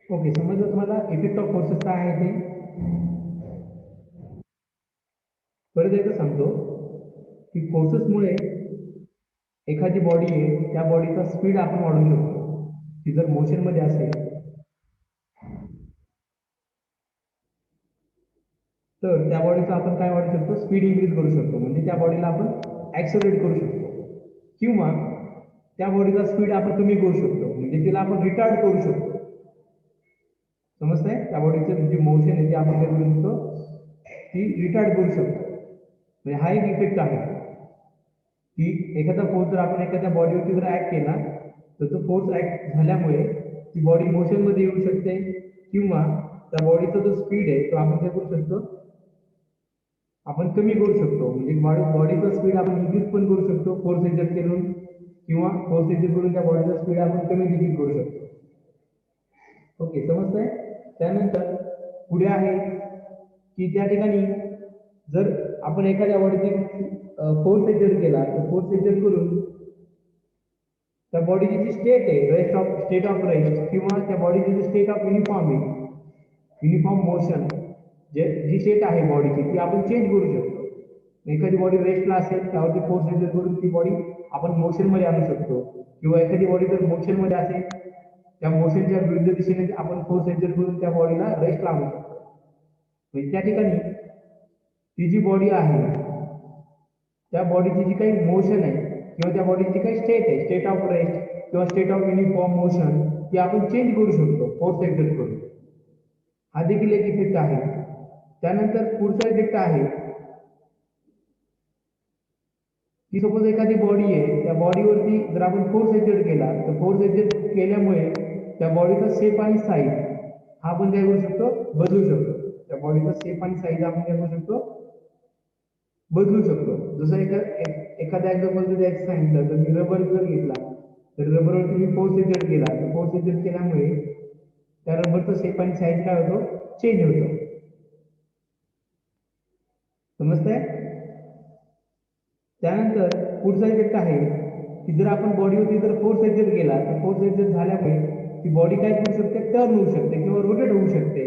Okay, समजलं तुम्हाला effect of forces काय आहे ते. परत एकदा सांगतो की फोर्सेसमुळे एखादी बॉडी आहे त्या बॉडीचा स्पीड आपण वाढवू शकतो. ती जर मोशनमध्ये असेल तर त्या बॉडीचा आपण काय वाढवू शकतो, स्पीड इन्क्रीज करू शकतो. म्हणजे त्या बॉडीला आपण ॲक्सेलरेट करू शकतो किंवा त्या बॉडीचा स्पीड आपण कमी करू शकतो. म्हणजे तिला आपण रिटार्ड करू शकतो. समजतंय? त्या बॉडीचं जी मोशन आहे ती आपण काय करू शकतो, ती रिटार्ड करू शकतो. म्हणजे हा एक इफेक्ट आहे की एखादा फोर्स जर आपण एखाद्या बॉडीवरती जर ऍक्ट केला तर तो फोर्स ऍक्ट झाल्यामुळे ती बॉडी मोशनमध्ये येऊ शकते किंवा त्या बॉडीचा जो स्पीड आहे तो आपण काय करू शकतो, आपण कमी करू शकतो. म्हणजे बॉडीचा स्पीड आपण इन्क्रीज पण करू शकतो फोर्स एक्झर्ट करून किंवा फोर्स एक्झर्ट करून त्या बॉडीचा स्पीड आपण कमी देखील करू शकतो. ओके, समजतंय? त्यानंतर पुढे आहे की त्या ठिकाणी जर आपण एखाद्या बॉडीची फोर्स एक्झर्ट केला तर फोर्स एक्झर्ट करून त्या बॉडीची जी स्टेट आहे स्टेट ऑफ रेस्ट किंवा त्या बॉडीची जी स्टेट ऑफ युनिफॉर्म आहे, युनिफॉर्म मोशन, जी स्टेट आहे बॉडीची ती आपण चेंज करू शकतो. एखादी बॉडी रेस्टला असेल त्यावरती फोर्स एक्झर्ट करून ती बॉडी आपण मोशनमध्ये आणू शकतो किंवा एखादी बॉडी जर मोशनमध्ये असेल त्या मोशनच्या विरुद्ध दिशेने आपण फोर्स एक्झर्ट करून त्या बॉडीला रेस्टला आणू शकतो. म्हणजे त्या ठिकाणी ती जी बॉडी आहे त्या बॉडीची जी काही मोशन आहे किंवा त्या बॉडीची काही स्टेट आहे, स्टेट ऑफ रेस्ट किंवा स्टेट ऑफ युनिफॉर्म मोशन, ती आपण चेंज करू शकतो फोर्स एक्झर्ट करून. हा देखील एक इफेक्ट आहे. त्यानंतर पुढचा इफेक्ट आहे की सपोज एखादी बॉडी आहे त्या बॉडीवरती जर आपण फोर्स एक्झर्ट केला तर फोर्स एक्झर्ट केल्यामुळे त्या बॉडीचा शेप आणि साईज हा आपण काय करू शकतो, बदलू शकतो. त्या बॉडीचा शेप आणि साईज आपण काय करू शकतो, बदलू शकतो. जसं एखाद्या एक्झाम्पल जर द्यायचं सांगितलं तर मी रबर जर घेतला तर रबरवरती मी फोर्स एक्झर्ट केला तर फोर्स एक्झर्ट केल्यामुळे त्या रबरचा शेप आणि साईज काय होतो, चेंज होतो. समजतंय? त्यानंतर पुढचा इफेक्ट आहे की जर आपण बॉडीवरती जर फोर्स एक्झर्ट केला तर फोर्स एक्झर्ट झाल्यामुळे ती बॉडी काय करू शकते, टर्न होऊ शकते किंवा रोटेट होऊ शकते.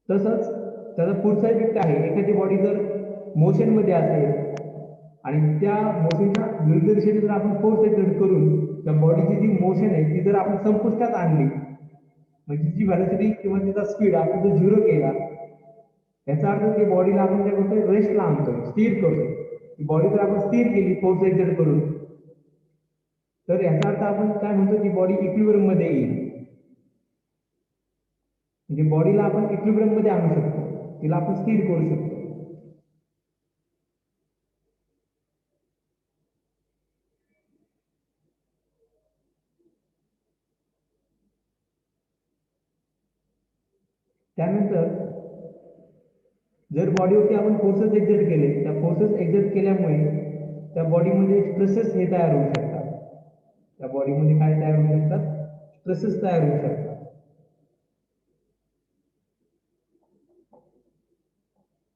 तसंच त्याचा पुढचा इफेक्ट आहे एखादी बॉडी जर मोशनमध्ये असेल आणि त्या मोशनच्या विरुद्ध दिशेने जर आपण फोर्स एक्झर्ट करून त्या बॉडीची जी मोशन आहे ती जर आपण संपुष्टात आणली, म्हणजे जी व्हॅलोसिटी किंवा तिचा स्पीड आपण जर झिरो केला, याचा अर्थ की बॉडीला आपण काय करतोय, रेस्टला आणतोय, स्थिर करतोय. बॉडी जर आपण स्थिर केली फोर्स एक्झर्ट करून तर याचा अर्थ आपण काय म्हणतो की बॉडी इक्विलिब्रियम मध्ये येईल. म्हणजे बॉडीला आपण इक्विलिब्रियम मध्ये आणू शकतो, तिला आपण स्थिर करू शकतो. त्यानंतर जर बॉडीवरती आपण फोर्सेस एक्झर्ट केले, त्या फोर्सेस एक्झर्ट केल्यामुळे त्या बॉडीमध्ये स्ट्रेसेस हे तयार होऊ शकतात. त्या बॉडीमध्ये काय तयार होऊ शकतात, स्ट्रेसेस तयार होऊ शकतात.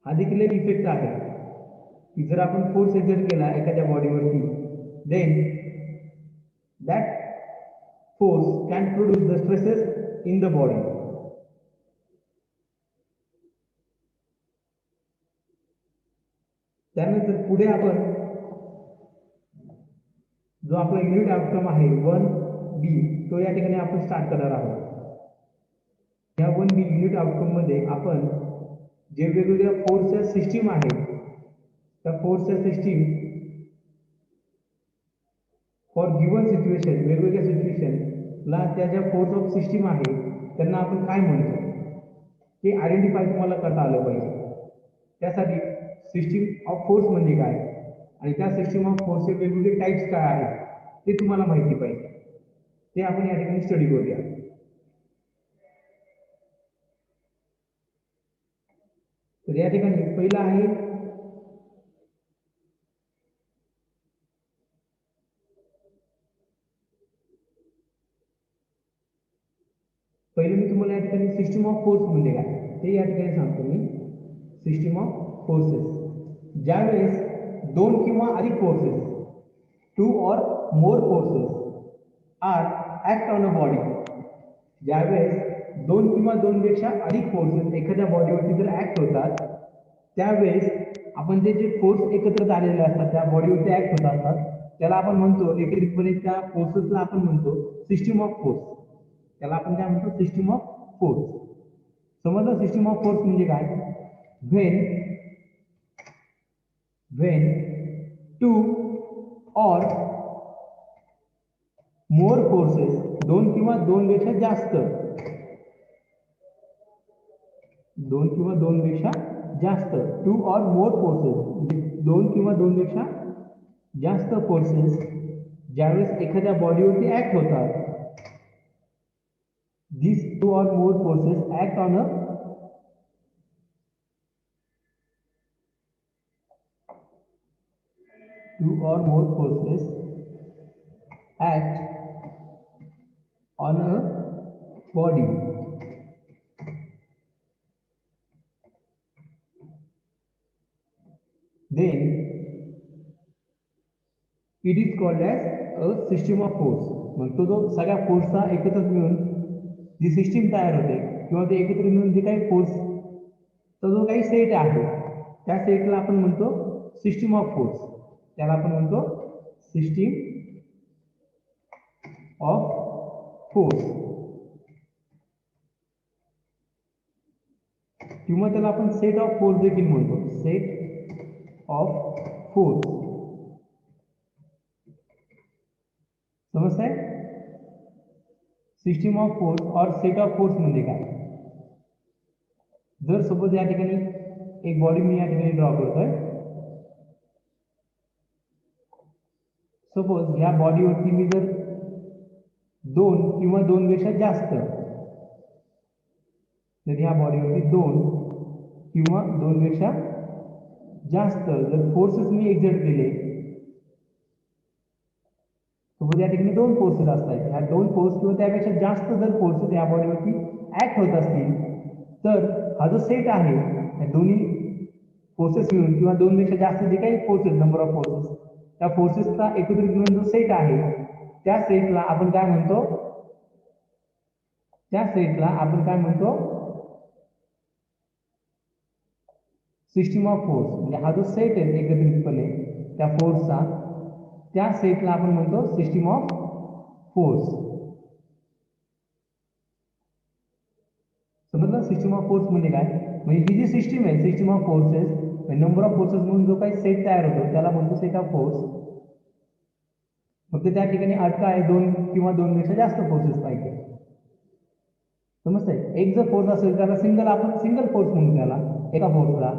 हा देखील एक इफेक्ट आहे की जर आपण फोर्स एक्झर्ट केला एखाद्या बॉडीवरती then that force can produce the stresses in the body. त्यानंतर पुढे आपण जो आपला युनिट आउटकम आहे 1B तो या ठिकाणी आपण स्टार्ट करणार आहोत. या 1B युनिट आउटकम मध्ये आपण जे वेगवेगळ्या फोर्सच्या सिस्टीम आहेत त्या फोर्सच्या सिस्टीम फॉर गिवन सिच्युएशन, वेगवेगळ्या सिच्युएशनला त्या ज्या फोर्स ऑफ सिस्टीम आहे त्यांना आपण काय म्हणतो ते आयडेंटिफाय तुम्हाला करता आलं पाहिजे. त्यासाठी सिस्टीम ऑफ फोर्स म्हणजे काय आणि त्या सिस्टीम ऑफ फोर्सचे वेगवेगळे टाइप्स काय आहेत ते तुम्हाला माहिती पाहिजे. ते आपण या ठिकाणी स्टडी करूया. तर या ठिकाणी पहिला आहे पहिले मी तुम्हाला या ठिकाणी सिस्टीम ऑफ फोर्स म्हणजे काय ते या ठिकाणी सांगतो मी. सिस्टीम ऑफ फोर्सेस, ज्यावेळेस दोन किंवा अधिक forces, two or more forces are act on a body, ज्यावेळेस दोन किंवा दोनपेक्षा अधिक फोर्सेस एखाद्या बॉडीवरती जर ऍक्ट होतात, त्यावेळेस आपण ते जे फोर्स एकत्र आलेले असतात त्या बॉडीवरती ऍक्ट होत असतात, त्याला आपण म्हणतो एकत्रितपणे त्या फोर्सेसला आपण म्हणतो सिस्टीम ऑफ फोर्स. त्याला आपण काय म्हणतो? System of force. समजलं सिस्टीम ऑफ फोर्स म्हणजे काय? When to or more forces, दोन किंवा दोनपेक्षा जास्त, दोन किंवा दोनपेक्षा जास्त, टू और मोर फोर्सेस, दोन किंवा दोनपेक्षा जास्त फोर्सेस ज्यावेळेस एखाद्या बॉडीवरती ऍक्ट होतात, these two or more forces act on a two or more forces act on a body, then it is called as a system of force. मग तो जो सगळ्या फोर्सचा एकत्र मिळून जी सिस्टीम तयार होते किंवा ते एकत्र मिळून जे काही फोर्स, तो जो काही सेट आहे त्या सेटला आपण म्हणतो सिस्टीम ऑफ फोर्स. त्याला आपण म्हणतो सिस्टीम ऑफ फोर्स, किंवा त्याला आपण सेट ऑफ फोर्स देखील म्हणतो. Set of force. समजतंय? सिस्टीम ऑफ फोर्स और सेट ऑफ फोर्स म्हणजे काय? जर सपोज या ठिकाणी एक बॉडी मी या ठिकाणी ड्रॉ करतोय. सपोज या बॉडीवरती मी जर दोन किंवा दोनपेक्षा जास्त, तर या बॉडीवरती दोन किंवा दोनपेक्षा जास्त जर फोर्सेस मी एक्झर्ट केले, सपोज या ठिकाणी दोन फोर्सेस असतात, ह्या दोन फोर्स किंवा त्यापेक्षा जास्त जर फोर्सेस या बॉडीवरती ऍक्ट होत असतील, तर हा जो सेट आहे या दोन्ही फोर्सेस मिळून किंवा दोनपेक्षा जास्त जे काही फोर्सेस, नंबर ऑफ फोर्सेस, त्या फोर्सेसचा एकत्रित मिळून जो सेट आहे त्या सेटला आपण काय म्हणतो? त्या सेटला आपण काय म्हणतो? System of force. म्हणजे हा जो सेट आहे एकत्रितपणे त्या फोर्सचा, त्या सेटला आपण म्हणतो सिस्टीम ऑफ फोर्स. समजलं? सिस्टीम ऑफ फोर्स म्हणजे काय? म्हणजे ही जी सिस्टीम आहे system of forces, number of forces म्हणून जो काही सेट तयार होतो त्याला म्हणतो सेट ऑफ फोर्स. फक्त त्या ठिकाणी अट काय आहे? दोन किंवा दोनपेक्षा जास्त फोर्सेस पाहिजे. समजतंय? एक जर फोर्स असेल त्याला आपण सिंगल फोर्स म्हणून त्याला एका फोर्सला.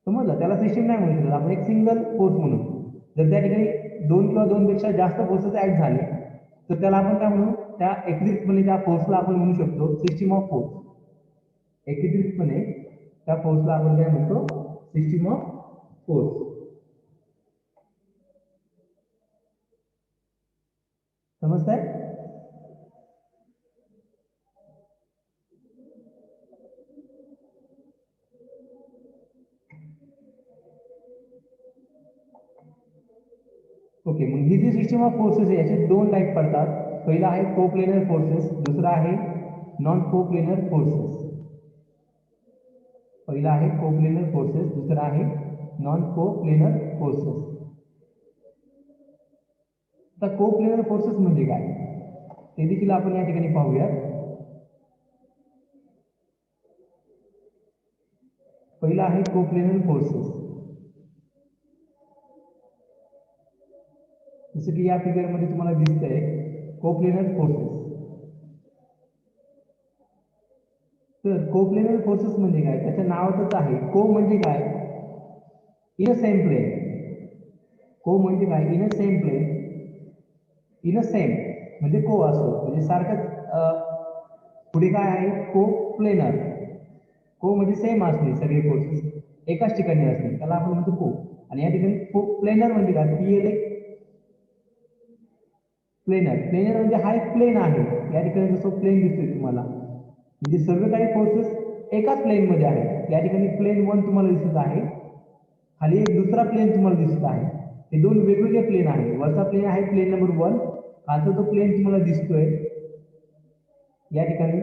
समजलं? त्याला सिस्टीम नाही म्हणू शकत आपण, एक सिंगल फोर्स म्हणून. जर त्या ठिकाणी दोन किंवा दोनपेक्षा जास्त फोर्सेस ऍड झाले तर त्याला आपण काय म्हणू? त्या एकत्रितपणे त्या फोर्सला आपण म्हणू शकतो सिस्टीम ऑफ फोर्स. एकत्रितपणे त्या फोर्सला आपण काय म्हणतो? System of force. समजतंय? ओके, मग ही जी सिस्टीम ऑफ फोर्सेस आहे याचे दोन टाईप पडतात. पहिला आहे कोप्लेनर फोर्सेस, दुसरा आहे नॉन कोप्लेनर फोर्सेस. पहिला आहे कोप्लेनर फोर्सेस, दुसरा आहे नॉन कोप्लेनर फोर्सेस. आता कोप्लेनर फोर्सेस म्हणजे काय ते देखील आपण या ठिकाणी पाहूयात. पहिला आहे कोप्लेनर फोर्सेस. जसं की या फिगर मध्ये तुम्हाला दिसतंय कोप्लेनर फोर्सेस. तर कोप्लेनर फोर्सेस म्हणजे काय? त्याच्या नावातच आहे. को म्हणजे काय? In a same plane. Co म्हणजे काय? In a same plane. In a same म्हणजे को असो, म्हणजे सारखंच. पुढे काय आहे? को प्लेनर. को म्हणजे सेम असणे, सगळे फोर्सेस एकाच ठिकाणी असणे, त्याला आपण म्हणतो को. आणि या ठिकाणी को प्लेनर म्हणजे काय? प्लेनर. प्लेनर म्हणजे हा एक प्लेन आहे. या ठिकाणी जसं प्लेन दिसतोय तुम्हाला, म्हणजे सर्व काही फोर्सेस एकाच प्लेन मध्ये आहेत. या ठिकाणी प्लेन 1 तुम्हाला दिसत आहे, खाली एक दुसरा प्लेन तुम्हाला दिसत आहे. हे दोन वेगवेगळे प्लेन आहेत. वरचा प्लेन आहे प्लेन नंबर 1 खालचा जो प्लेन तुम्हाला दिसतोय या ठिकाणी,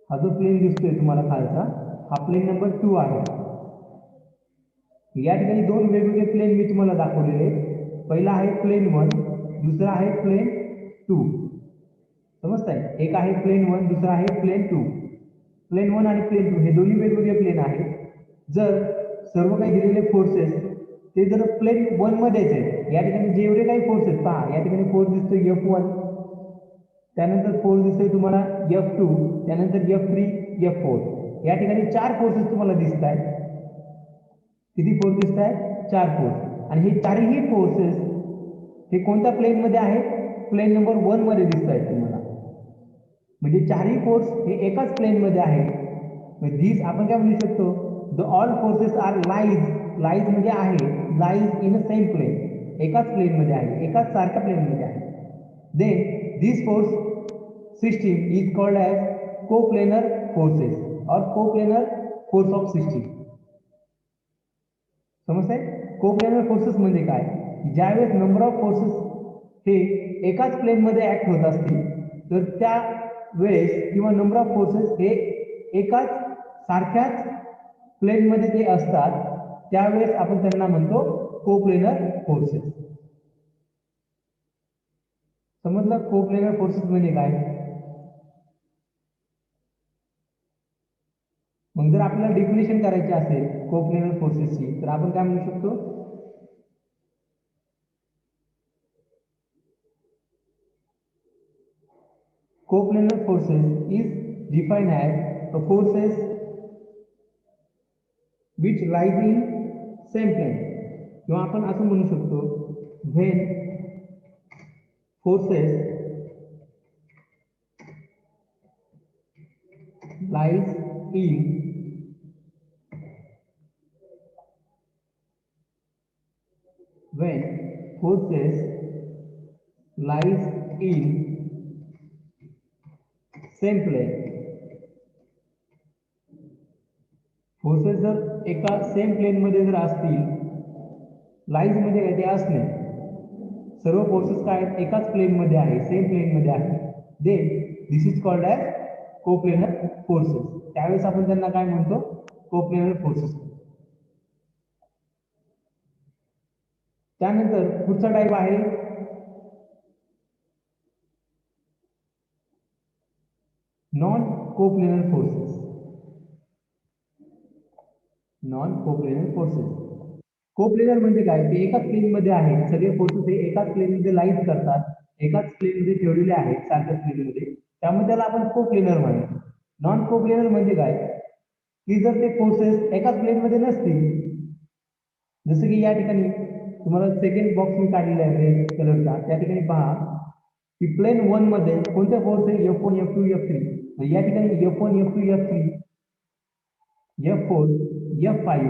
हा जो प्लेन दिसतोय तुम्हाला खालचा, हा प्लेन नंबर 2 आहे. या ठिकाणी दोन वेगवेगळे प्लेन मी तुम्हाला दाखवलेले. पहिला आहे प्लेन 1, दुसरा आहे प्लेन 2. समजताय? एक आहे प्लेन 1, दुसरा आहे प्लेन 2. प्लेन 1 आणि प्लेन 2 हे दोन्ही वेगवेगळे प्लेन आहेत. जर सर्व काही दिलेले फोर्सेस ते जर प्लेन 1 मध्येच आहेत, या ठिकाणी जेवढे काही फोर्स आहेत पहा, या ठिकाणी फोर्स दिसतोय F1, त्यानंतर फोर्स दिसतोय तुम्हाला F2, त्यानंतर F3, F4. या ठिकाणी 4 फोर्सेस तुम्हाला दिसत आहेत. किती फोर्स दिसत आहेत? 4 फोर्स. आणि हे चारही फोर्सेस हे कोणत्या प्लेन मध्ये आहेत? प्लेन नंबर 1 मध्ये दिसत आहेत तुम्हाला. म्हणजे चारही फोर्स हे एकाच प्लेन मध्ये आहेत. दिस आपण काय म्हणू शकतो? The all forces are lies म्हणजे आहे, lies in a same plane. एकाच प्लेन मध्ये आहे, एकाच सारख्या प्लेन मध्ये आहे. Then this force system is called as coplanar forces और कोप्लेनर फोर्स ऑफ सिस्टीम. समजतंय? कोप्लेनर फोर्सेस म्हणजे काय? ज्यावेळेस नंबर ऑफ फोर्सेस हे एकाच प्लेन मध्ये ऍक्ट होत असतील, तर त्या वेळेस किंवा नंबर ऑफ फोर्सेस हे एकाच सारख्याच प्लेन मध्ये ते असतात, त्यावेळेस आपण त्यांना म्हणतो कोप्लेनर फोर्सेस. समजलं? कोप्लेनर फोर्सेस म्हणजे काय? मग जर आपल्याला डेफिनेशन करायची असेल कोप्लेनर फोर्सेसची, तर आपण काय म्हणू शकतो? Coplanar forces is defined as forces which lies in same plane. किंवा आपण असं म्हणू शकतो, when forces lies in when forces lies in same plane. Forces जर एका सेम प्लेन मध्ये जर असतील, लाईज मध्ये काय ते असणे, सर्व फोर्सेस काय आहेत? एकाच प्लेन मध्ये आहे, सेम प्लेन मध्ये आहे. Then this is called as coplanar forces. त्यावेळेस आपण त्यांना काय म्हणतो? Coplanar forces. त्यानंतर पुढचा टाइप आहे non coplanar forces. Non coplanar forces. Coplanar म्हणजे काय? ते एकाच प्लेन मध्ये आहेत, सगळे फोर्सेस हे एकाच प्लेन मध्ये लाईज करतात, एकाच प्लेन मध्ये ठेवलेले आहेत, सारख्याच प्लेन मध्ये, त्यामुळे त्याला आपण कोप्लेनर म्हणतो. नॉन कोप्लेनर म्हणजे काय? की जर ते फोर्सेस एकाच प्लेन मध्ये नसतील, जसं की या ठिकाणी तुम्हाला सेकंड बॉक्स मी काढलेला आहे रेड कलरचा, त्या ठिकाणी पहा की प्लेन 1 मध्ये कोणते फोर्स आहे? F1, F2, F3. या ठिकाणी F1, F2, F3, F4, F5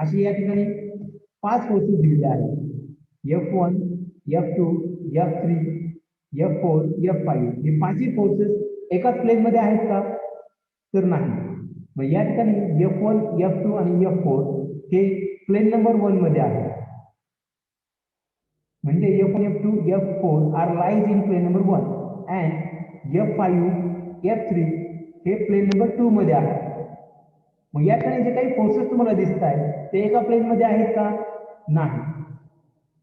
अशी या ठिकाणी 5 फोर्सेस दिलेले आहेत. F1, F2, F3, F4, F5 हे पाचही फोर्सेस एकाच प्लेन मध्ये आहेत का? तर नाही. मग या ठिकाणी F1, F2 आणि F4 हे प्लेन नंबर 1 मध्ये आहे. म्हणजे F1, F2, F4 are lies in plane number 1 and F5, F3 हे प्लेन नंबर 2 मध्ये आहे. मग या ठिकाणी जे काही फोर्सेस तुम्हाला दिसत आहेत ते एका प्लेन मध्ये आहेत का? नाही.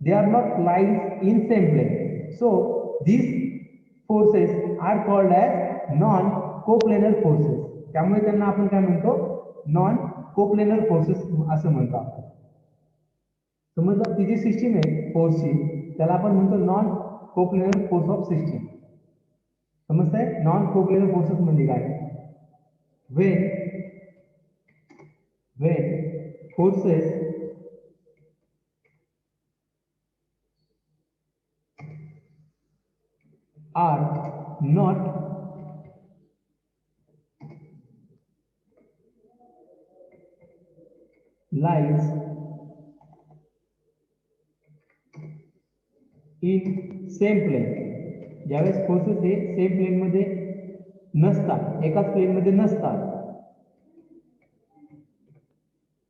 They are not lies in same plane. So these forces are called as non coplanar forces. त्यामुळे त्यांना आपण काय म्हणतो? नॉन कोप्लेनर फोर्सेस असं म्हणतो आपण. समजा ती जी सिस्टीम आहे फोर्सची, त्याला आपण म्हणतो non coplanar force of system. समजतंय? नॉन कोप्लेनर फोर्सेस म्हणजे काय? when forces are not lies in same plane. ज्यावेळेस फोर्सेस हे सेम प्लेन मध्ये नसतात, एकाच प्लेन मध्ये नसतात,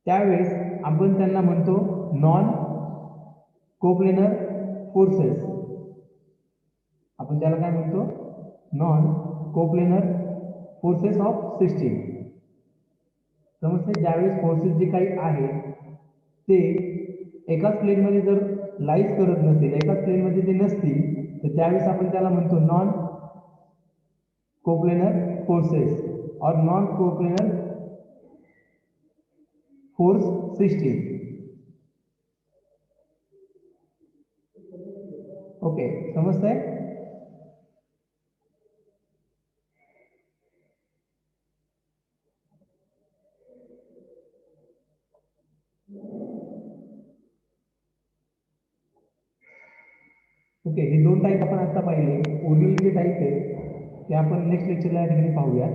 त्यावेळेस आपण त्यांना म्हणतो नॉन कोप्लेनर फोर्सेस, आपण त्याला काय म्हणतो, non coplanar forces of system. समजते, ज्यावेळेस फोर्सेस जे काही आहेत ते एकाच प्लेनमध्ये जर लाईज करत नसतील, एकाच प्लेनमध्ये ते नसतील, तर त्यावेळेस आपण त्याला म्हणतो नॉन कोप्लेनर फोर्सेस और non coplanar force system. Okay, समजतंय. ओके, हे दोन टाईप आपण आता पाहिले. उर्वरित जे टाईप आहे ते आपण नेक्स्ट लेक्चरला या ठिकाणी पाहूया.